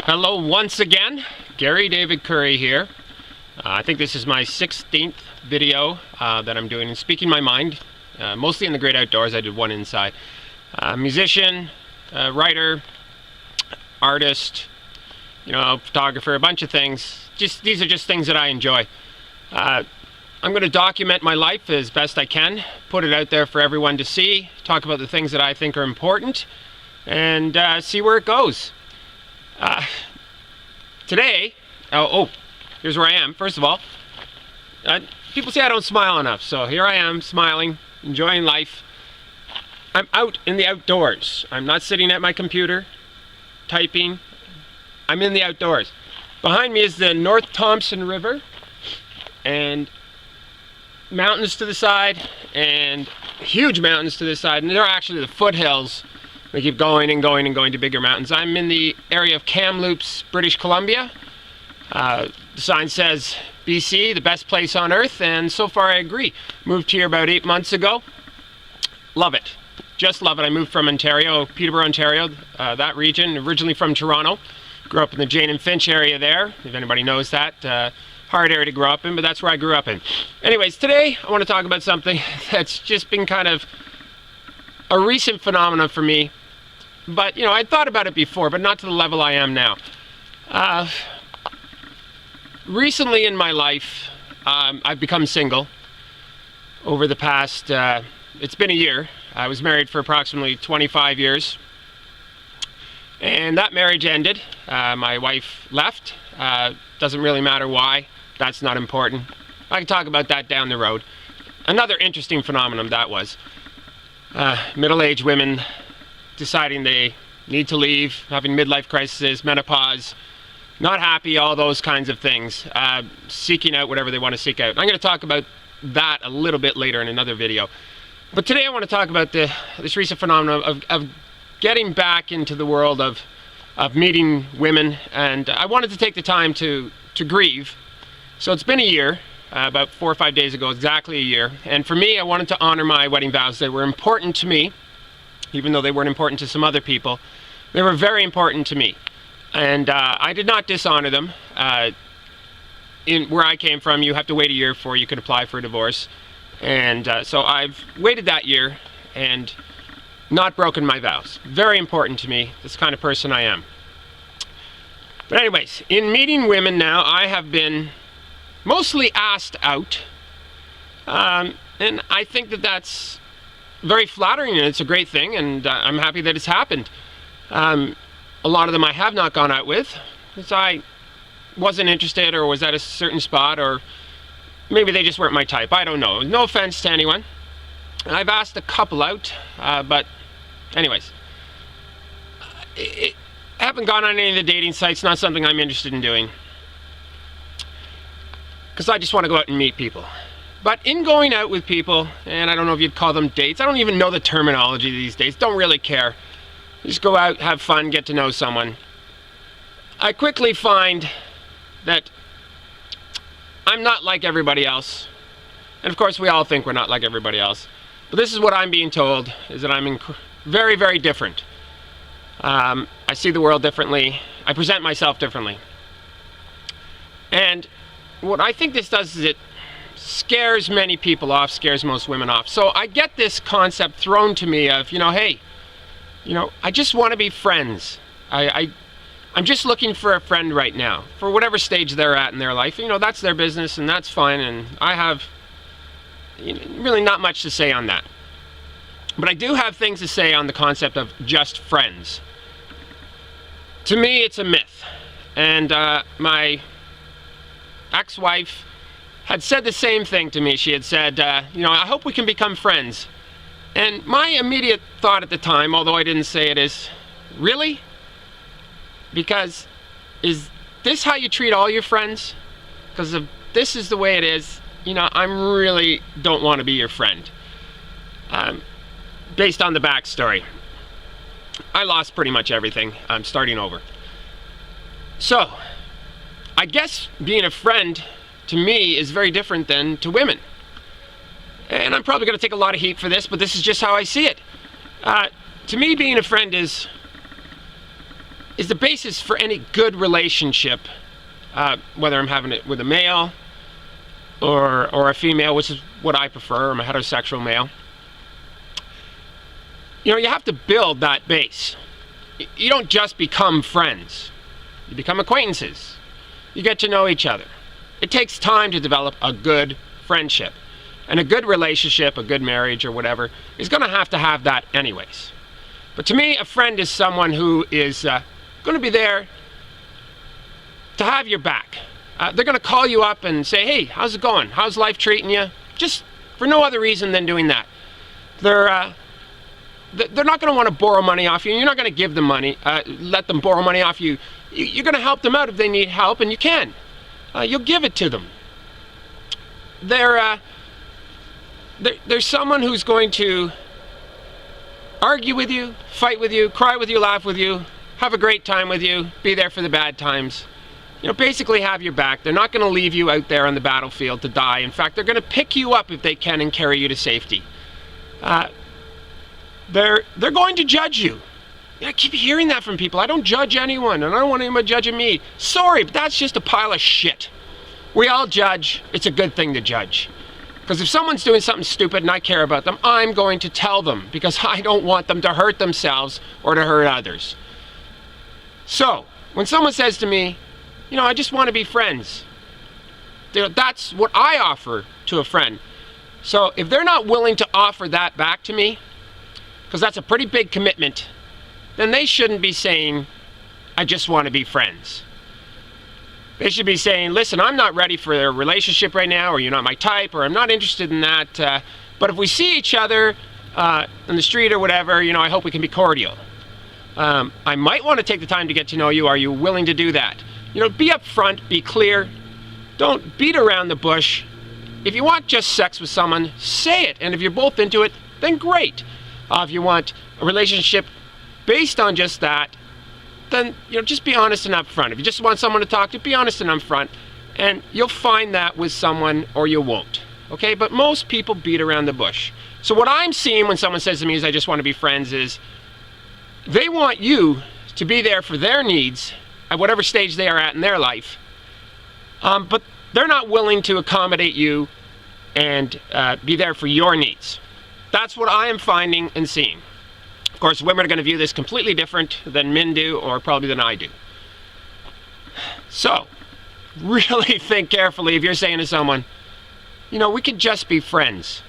Hello once again, Gary David Currie here. I think this is my 16th video that I'm doing in Speaking My Mind, mostly in the great outdoors. I did one inside. Musician, writer, artist, photographer, a bunch of things. These are just things that I enjoy. I'm going to document my life as best I can, put it out there for everyone to see, talk about the things that I think are important, and see where it goes. Today, here's where I am. First of all, people say I don't smile enough, so here I am smiling, enjoying life. I'm out in the outdoors. I'm not sitting at my computer typing. I'm in the outdoors. Behind me is the North Thompson River and mountains to the side and huge mountains to the side, and they're actually the foothills. We keep going and going and going to bigger mountains. I'm in the area of Kamloops, British Columbia. The sign says BC, the best place on earth, and so far I agree. Moved here about 8 months ago. Love it. Just love it. I moved from Ontario, Peterborough, Ontario, that region. Originally from Toronto. Grew up in the Jane and Finch area there, if anybody knows that. Hard area to grow up in, but that's where I grew up in. Anyways, today I want to talk about something that's just been kind of a recent phenomenon for me. But, I'd thought about it before, but not to the level I am now. Recently in my life, I've become single. Over the past, it's been a year. I was married for approximately 25 years. And that marriage ended. My wife left. Doesn't really matter why. That's not important. I can talk about that down the road. Another interesting phenomenon that was. Middle-aged women deciding they need to leave, having midlife crises, menopause, not happy, all those kinds of things, seeking out whatever they want to seek out. I'm going to talk about that a little bit later in another video. But today I want to talk about this recent phenomenon of getting back into the world of meeting women, and I wanted to take the time to grieve. So it's been a year. About 4 or 5 days ago, exactly a year. And for me, I wanted to honor my wedding vows. They were important to me, even though they weren't important to some other people. They were very important to me. And I did not dishonor them. In where I came from, you have to wait a year before you can apply for a divorce. And so I've waited that year and not broken my vows. Very important to me, this kind of person I am. But anyways, in meeting women now, I have been mostly asked out, and I think that that's very flattering, and it's a great thing, and I'm happy that it's happened. A lot of them I have not gone out with, because I wasn't interested, or was at a certain spot, or maybe they just weren't my type. I don't know. No offense to anyone. I've asked a couple out, but anyways, I haven't gone on any of the dating sites. Not something I'm interested in doing, because I just want to go out and meet people. But in going out with people, and I don't know if you'd call them dates, I don't even know the terminology these days, don't really care. Just go out, have fun, get to know someone. I quickly find that I'm not like everybody else. And of course we all think we're not like everybody else. But this is what I'm being told, is that I'm very, very different. I see the world differently. I present myself differently. And what I think this does is it scares many people off, scares most women off. So I get this concept thrown to me of, hey, I just want to be friends. I'm just looking for a friend right now, for whatever stage they're at in their life. That's their business, and that's fine, and I have really not much to say on that. But I do have things to say on the concept of just friends. To me, it's a myth. And my ex-wife had said the same thing to me. She had said, I hope we can become friends. And my immediate thought at the time, although I didn't say it, is, really? Because is this how you treat all your friends? Because if this is the way it is, I really don't want to be your friend. Based on the backstory, I lost pretty much everything. I'm starting over. So, I guess being a friend to me is very different than to women. And I'm probably going to take a lot of heat for this, but this is just how I see it. To me, being a friend is is the basis for any good relationship, whether I'm having it with a male or a female, which is what I prefer. I'm a heterosexual male. You know, you have to build that base. You don't just become friends. You become acquaintances. You get to know each other. It takes time to develop a good friendship. And a good relationship, a good marriage or whatever, is going to have that anyways. But to me, a friend is someone who is going to be there to have your back. They're going to call you up and say, hey, how's it going? How's life treating you? Just for no other reason than doing that. They're not going to want to borrow money off you, and you're not going to give them money, let them borrow money off you. You're going to help them out if they need help, and you can. You'll give it to them. There's someone who's going to argue with you, fight with you, cry with you, laugh with you, have a great time with you, be there for the bad times. You know, basically have your back. They're not going to leave you out there on the battlefield to die. In fact, they're going to pick you up if they can and carry you to safety. They're going to judge you. I keep hearing that from people. I don't judge anyone, and I don't want anyone judging me. Sorry, but that's just a pile of shit. We all judge. It's a good thing to judge. Because if someone's doing something stupid and I care about them, I'm going to tell them, because I don't want them to hurt themselves or to hurt others. So, when someone says to me, you know, I just want to be friends, that's what I offer to a friend. So if they're not willing to offer that back to me, because that's a pretty big commitment, then they shouldn't be saying, I just want to be friends. They should be saying, listen, I'm not ready for a relationship right now, or you're not my type, or I'm not interested in that. But if we see each other in the street or whatever, you know, I hope we can be cordial. I might want to take the time to get to know you. Are you willing to do that? You know, be upfront, be clear. Don't beat around the bush. If you want just sex with someone, say it. And if you're both into it, then great. If you want a relationship based on just that, then, you know, just be honest and upfront. If you just want someone to talk to, be honest and upfront, and you'll find that with someone, or you won't. Okay? But most people beat around the bush. So what I'm seeing when someone says to me is, I just want to be friends, is they want you to be there for their needs at whatever stage they are at in their life, but they're not willing to accommodate you and be there for your needs. That's what I am finding and seeing. Of course, women are going to view this completely different than men do, or probably than I do. So, really think carefully if you're saying to someone, you know, we could just be friends.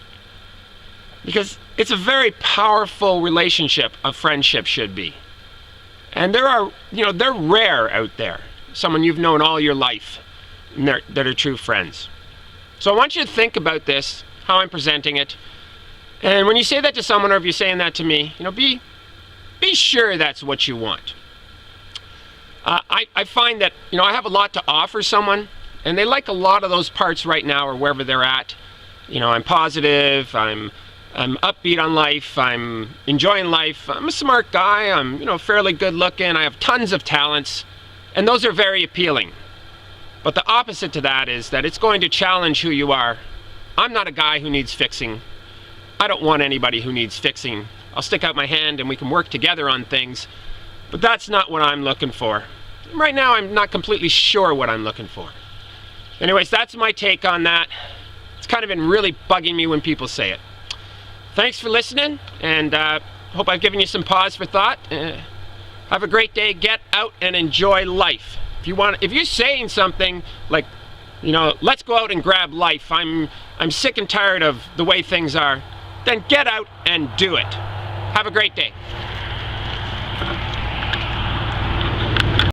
Because it's a very powerful relationship, a friendship should be. And there are, you know, they're rare out there. Someone you've known all your life that are true friends. So I want you to think about this, how I'm presenting it. And when you say that to someone, or if you're saying that to me, you know, be sure that's what you want. I find that, you know, I have a lot to offer someone, and they like a lot of those parts right now, or wherever they're at. You know, I'm positive, I'm upbeat on life, I'm enjoying life, I'm a smart guy, I'm, you know, fairly good looking, I have tons of talents, and those are very appealing. But the opposite to that is that it's going to challenge who you are. I'm not a guy who needs fixing. I don't want anybody who needs fixing. I'll stick out my hand and we can work together on things, but that's not what I'm looking for. Right now, I'm not completely sure what I'm looking for. Anyways, that's my take on that. It's kind of been really bugging me when people say it. Thanks for listening, and hope I've given you some pause for thought. Have a great day. Get out and enjoy life. If you're saying something like, you know, let's go out and grab life, I'm sick and tired of the way things are, then get out and do it. Have a great day.